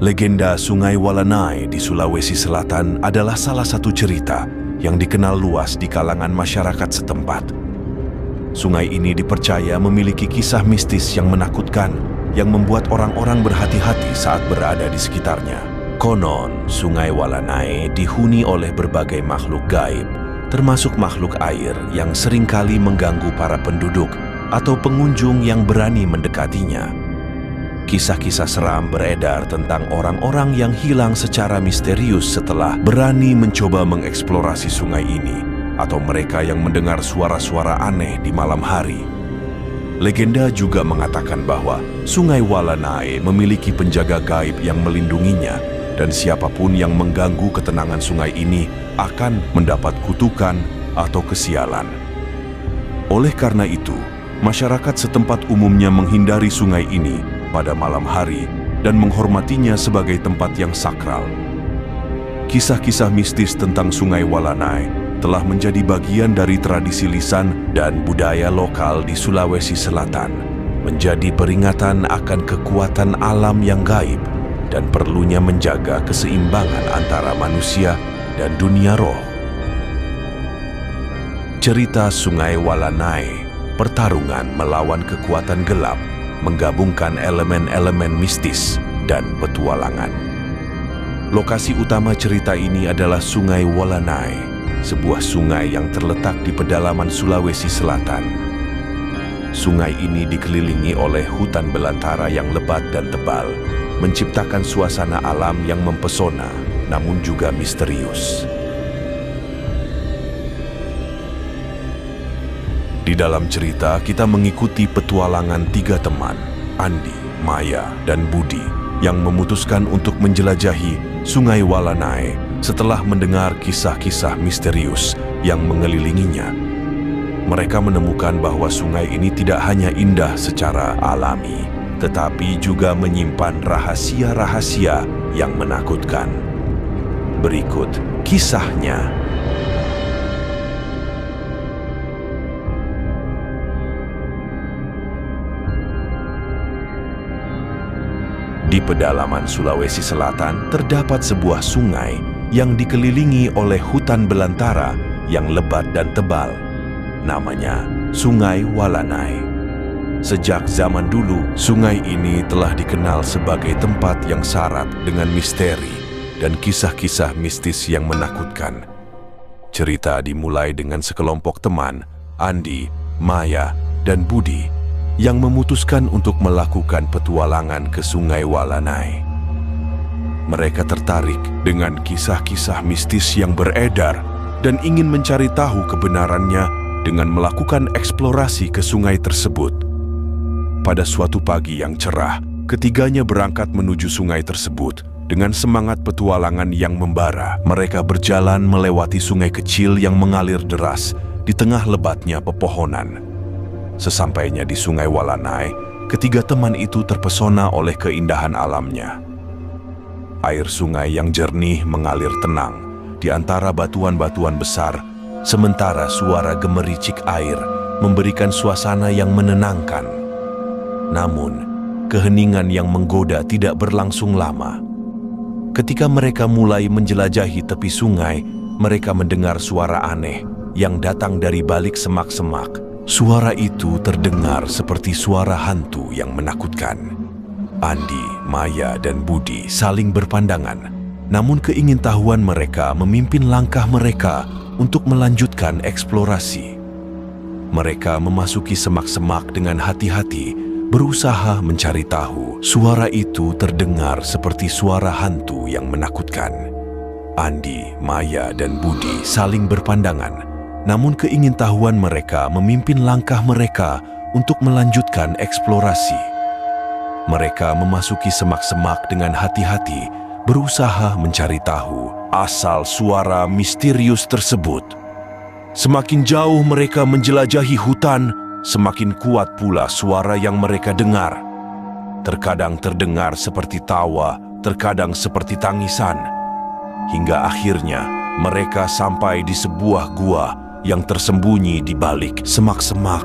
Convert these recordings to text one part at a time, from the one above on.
Legenda Sungai Walanai di Sulawesi Selatan adalah salah satu cerita yang dikenal luas di kalangan masyarakat setempat. Sungai ini dipercaya memiliki kisah mistis yang menakutkan yang membuat orang-orang berhati-hati saat berada di sekitarnya. Konon, Sungai Walanai dihuni oleh berbagai makhluk gaib, termasuk makhluk air yang seringkali mengganggu para penduduk atau pengunjung yang berani mendekatinya. Kisah-kisah seram beredar tentang orang-orang yang hilang secara misterius setelah berani mencoba mengeksplorasi sungai ini, atau mereka yang mendengar suara-suara aneh di malam hari. Legenda juga mengatakan bahwa Sungai Walanai memiliki penjaga gaib yang melindunginya, dan siapapun yang mengganggu ketenangan sungai ini akan mendapat kutukan atau kesialan. Oleh karena itu, masyarakat setempat umumnya menghindari sungai ini pada malam hari dan menghormatinya sebagai tempat yang sakral. Kisah-kisah mistis tentang Sungai Walanai telah menjadi bagian dari tradisi lisan dan budaya lokal di Sulawesi Selatan, menjadi peringatan akan kekuatan alam yang gaib dan perlunya menjaga keseimbangan antara manusia dan dunia roh. Cerita Sungai Walanai, pertarungan melawan kekuatan gelap, menggabungkan elemen-elemen mistis dan petualangan. Lokasi utama cerita ini adalah Sungai Walanai, sebuah sungai yang terletak di pedalaman Sulawesi Selatan. Sungai ini dikelilingi oleh hutan belantara yang lebat dan tebal, menciptakan suasana alam yang mempesona, namun juga misterius. Di dalam cerita, kita mengikuti petualangan tiga teman, Andi, Maya, dan Budi, yang memutuskan untuk menjelajahi Sungai Walanai setelah mendengar kisah-kisah misterius yang mengelilinginya. Mereka menemukan bahwa sungai ini tidak hanya indah secara alami, tetapi juga menyimpan rahasia-rahasia yang menakutkan. Berikut kisahnya. Di pedalaman Sulawesi Selatan terdapat sebuah sungai yang dikelilingi oleh hutan belantara yang lebat dan tebal. Namanya Sungai Walanai. Sejak zaman dulu, sungai ini telah dikenal sebagai tempat yang syarat dengan misteri dan kisah-kisah mistis yang menakutkan. Cerita dimulai dengan sekelompok teman, Andi, Maya, dan Budi, yang memutuskan untuk melakukan petualangan ke Sungai Walanai. Mereka tertarik dengan kisah-kisah mistis yang beredar dan ingin mencari tahu kebenarannya dengan melakukan eksplorasi ke sungai tersebut. Pada suatu pagi yang cerah, ketiganya berangkat menuju sungai tersebut dengan semangat petualangan yang membara. Mereka berjalan melewati sungai kecil yang mengalir deras di tengah lebatnya pepohonan. Sesampainya di Sungai Walanai, ketiga teman itu terpesona oleh keindahan alamnya. Air sungai yang jernih mengalir tenang di antara batuan-batuan besar, sementara suara gemericik air memberikan suasana yang menenangkan. Namun, keheningan yang menggoda tidak berlangsung lama. Ketika mereka mulai menjelajahi tepi sungai, mereka mendengar suara aneh yang datang dari balik semak-semak. Suara itu terdengar seperti suara hantu yang menakutkan. Andi, Maya, dan Budi saling berpandangan, namun keingintahuan mereka memimpin langkah mereka untuk melanjutkan eksplorasi. Mereka memasuki semak-semak dengan hati-hati, berusaha mencari tahu. Suara itu terdengar seperti suara hantu yang menakutkan. Andi, Maya, dan Budi saling berpandangan, namun keingintahuan mereka memimpin langkah mereka untuk melanjutkan eksplorasi. Mereka memasuki semak-semak dengan hati-hati, berusaha mencari tahu asal suara misterius tersebut. Semakin jauh mereka menjelajahi hutan, semakin kuat pula suara yang mereka dengar. Terkadang terdengar seperti tawa, terkadang seperti tangisan. Hingga akhirnya mereka sampai di sebuah gua yang tersembunyi di balik semak-semak.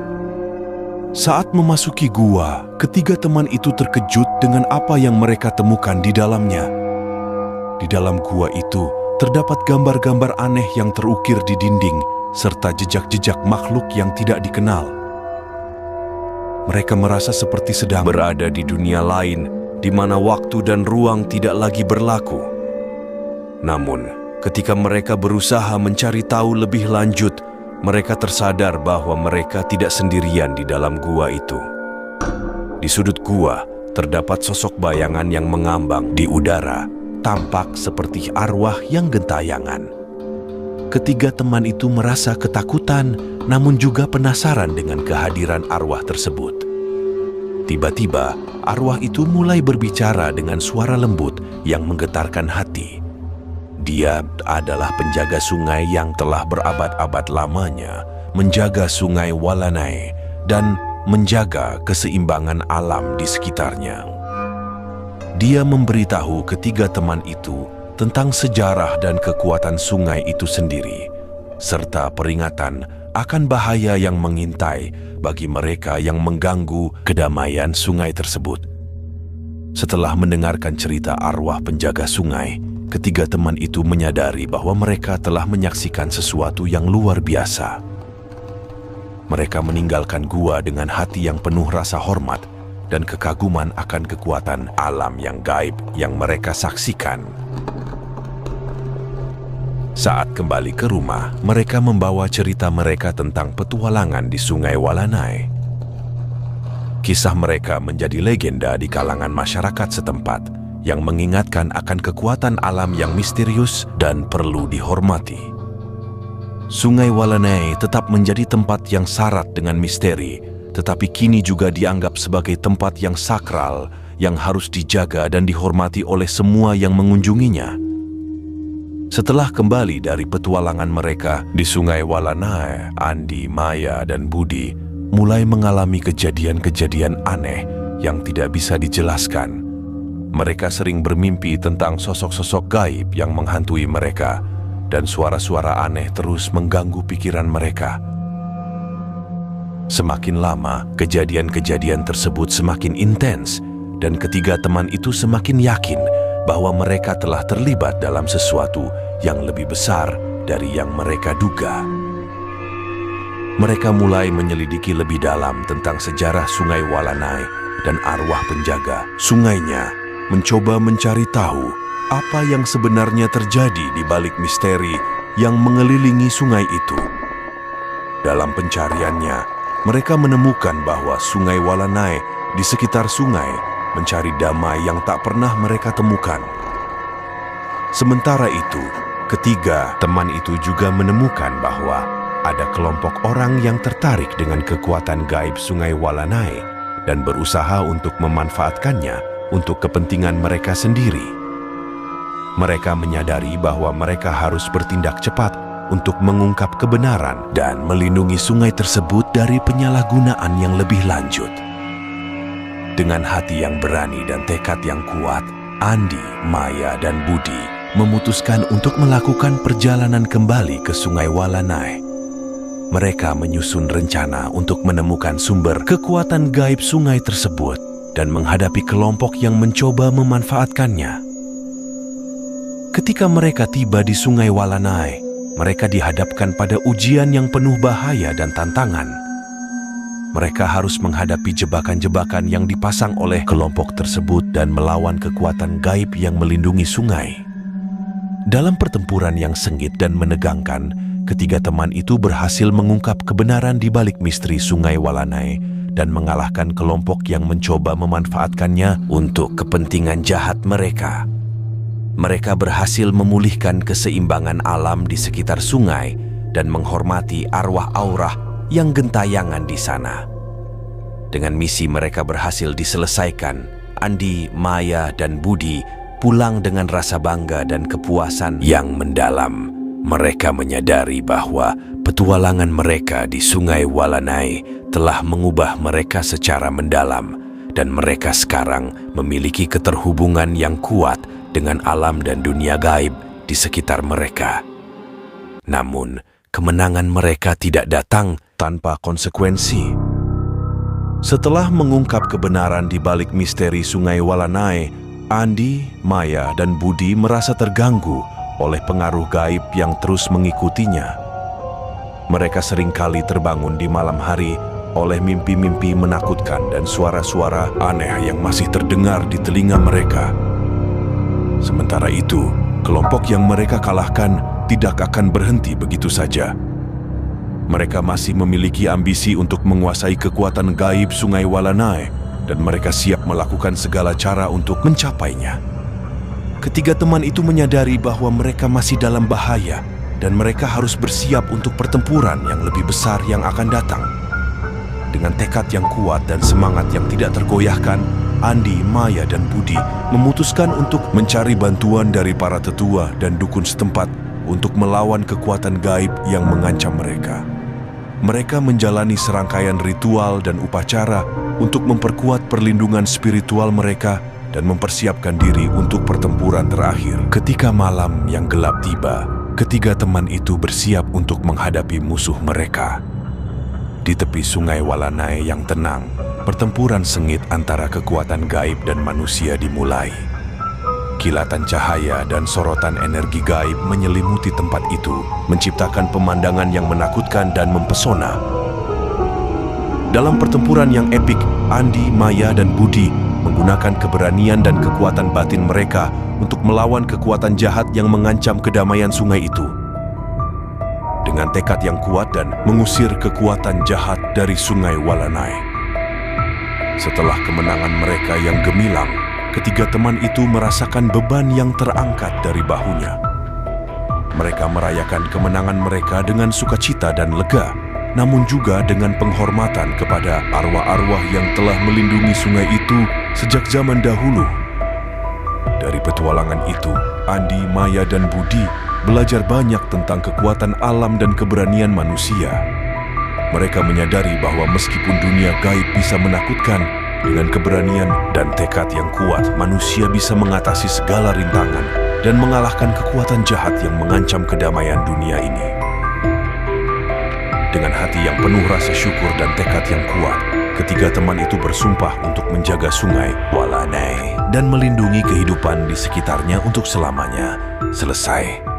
Saat memasuki gua, ketiga teman itu terkejut dengan apa yang mereka temukan di dalamnya. Di dalam gua itu terdapat gambar-gambar aneh yang terukir di dinding, serta jejak-jejak makhluk yang tidak dikenal. Mereka merasa seperti sedang berada di dunia lain, di mana waktu dan ruang tidak lagi berlaku. Namun, ketika mereka berusaha mencari tahu lebih lanjut, mereka tersadar bahwa mereka tidak sendirian di dalam gua itu. Di sudut gua, terdapat sosok bayangan yang mengambang di udara, tampak seperti arwah yang gentayangan. Ketiga teman itu merasa ketakutan, namun juga penasaran dengan kehadiran arwah tersebut. Tiba-tiba, arwah itu mulai berbicara dengan suara lembut yang menggetarkan hati. Dia adalah penjaga sungai yang telah berabad-abad lamanya menjaga sungai Walanai dan menjaga keseimbangan alam di sekitarnya. Dia memberitahu ketiga teman itu tentang sejarah dan kekuatan sungai itu sendiri, serta peringatan akan bahaya yang mengintai bagi mereka yang mengganggu kedamaian sungai tersebut. Setelah mendengarkan cerita arwah penjaga sungai, ketiga teman itu menyadari bahwa mereka telah menyaksikan sesuatu yang luar biasa. Mereka meninggalkan gua dengan hati yang penuh rasa hormat dan kekaguman akan kekuatan alam yang gaib yang mereka saksikan. Saat kembali ke rumah, mereka membawa cerita mereka tentang petualangan di Sungai Walanai. Kisah mereka menjadi legenda di kalangan masyarakat setempat, yang mengingatkan akan kekuatan alam yang misterius dan perlu dihormati. Sungai Walanai tetap menjadi tempat yang syarat dengan misteri, tetapi kini juga dianggap sebagai tempat yang sakral, yang harus dijaga dan dihormati oleh semua yang mengunjunginya. Setelah kembali dari petualangan mereka di Sungai Walanai, Andi, Maya, dan Budi mulai mengalami kejadian-kejadian aneh yang tidak bisa dijelaskan. Mereka sering bermimpi tentang sosok-sosok gaib yang menghantui mereka, dan suara-suara aneh terus mengganggu pikiran mereka. Semakin lama, kejadian-kejadian tersebut semakin intens, dan ketiga teman itu semakin yakin bahwa mereka telah terlibat dalam sesuatu yang lebih besar dari yang mereka duga. Mereka mulai menyelidiki lebih dalam tentang sejarah Sungai Walanai dan arwah penjaga sungainya, mencoba mencari tahu apa yang sebenarnya terjadi di balik misteri yang mengelilingi sungai itu. Dalam pencariannya, mereka menemukan bahwa Sungai Walanai di sekitar sungai mencari damai yang tak pernah mereka temukan. Sementara itu, ketiga teman itu juga menemukan bahwa ada kelompok orang yang tertarik dengan kekuatan gaib Sungai Walanai dan berusaha untuk memanfaatkannya untuk kepentingan mereka sendiri. Mereka menyadari bahwa mereka harus bertindak cepat untuk mengungkap kebenaran dan melindungi sungai tersebut dari penyalahgunaan yang lebih lanjut. Dengan hati yang berani dan tekad yang kuat, Andi, Maya, dan Budi memutuskan untuk melakukan perjalanan kembali ke Sungai Walanai. Mereka menyusun rencana untuk menemukan sumber kekuatan gaib sungai tersebut dan menghadapi kelompok yang mencoba memanfaatkannya. Ketika mereka tiba di Sungai Walanai, mereka dihadapkan pada ujian yang penuh bahaya dan tantangan. Mereka harus menghadapi jebakan-jebakan yang dipasang oleh kelompok tersebut dan melawan kekuatan gaib yang melindungi sungai. Dalam pertempuran yang sengit dan menegangkan, ketiga teman itu berhasil mengungkap kebenaran di balik misteri Sungai Walanai dan mengalahkan kelompok yang mencoba memanfaatkannya untuk kepentingan jahat mereka. Mereka berhasil memulihkan keseimbangan alam di sekitar sungai dan menghormati arwah aurah yang gentayangan di sana. Dengan misi mereka berhasil diselesaikan, Andi, Maya, dan Budi pulang dengan rasa bangga dan kepuasan yang mendalam. Mereka menyadari bahwa petualangan mereka di Sungai Walanai telah mengubah mereka secara mendalam, dan mereka sekarang memiliki keterhubungan yang kuat dengan alam dan dunia gaib di sekitar mereka. Namun, kemenangan mereka tidak datang tanpa konsekuensi. Setelah mengungkap kebenaran di balik misteri Sungai Walanai, Andi, Maya, dan Budi merasa terganggu oleh pengaruh gaib yang terus mengikutinya. Mereka seringkali terbangun di malam hari oleh mimpi-mimpi menakutkan dan suara-suara aneh yang masih terdengar di telinga mereka. Sementara itu, kelompok yang mereka kalahkan tidak akan berhenti begitu saja. Mereka masih memiliki ambisi untuk menguasai kekuatan gaib Sungai Walanai, dan mereka siap melakukan segala cara untuk mencapainya. Ketiga teman itu menyadari bahwa mereka masih dalam bahaya, dan mereka harus bersiap untuk pertempuran yang lebih besar yang akan datang. Dengan tekad yang kuat dan semangat yang tidak tergoyahkan, Andi, Maya, dan Budi memutuskan untuk mencari bantuan dari para tetua dan dukun setempat untuk melawan kekuatan gaib yang mengancam mereka. Mereka menjalani serangkaian ritual dan upacara untuk memperkuat perlindungan spiritual mereka dan mempersiapkan diri untuk pertempuran terakhir. Ketika malam yang gelap tiba, ketiga teman itu bersiap untuk menghadapi musuh mereka. Di tepi Sungai Walanai yang tenang, pertempuran sengit antara kekuatan gaib dan manusia dimulai. Kilatan cahaya dan sorotan energi gaib menyelimuti tempat itu, menciptakan pemandangan yang menakutkan dan mempesona. Dalam pertempuran yang epik, Andi, Maya, dan Budi menggunakan keberanian dan kekuatan batin mereka untuk melawan kekuatan jahat yang mengancam kedamaian sungai itu. Dengan tekad yang kuat dan mengusir kekuatan jahat dari Sungai Walanai. Setelah kemenangan mereka yang gemilang, ketiga teman itu merasakan beban yang terangkat dari bahunya. Mereka merayakan kemenangan mereka dengan sukacita dan lega, namun juga dengan penghormatan kepada arwah-arwah yang telah melindungi sungai itu sejak zaman dahulu. Dari petualangan itu, Andi, Maya, dan Budi belajar banyak tentang kekuatan alam dan keberanian manusia. Mereka menyadari bahwa meskipun dunia gaib bisa menakutkan, dengan keberanian dan tekad yang kuat, manusia bisa mengatasi segala rintangan dan mengalahkan kekuatan jahat yang mengancam kedamaian dunia ini. Dengan hati yang penuh rasa syukur dan tekad yang kuat, ketiga teman itu bersumpah untuk menjaga Sungai Walanai dan melindungi kehidupan di sekitarnya untuk selamanya. Selesai.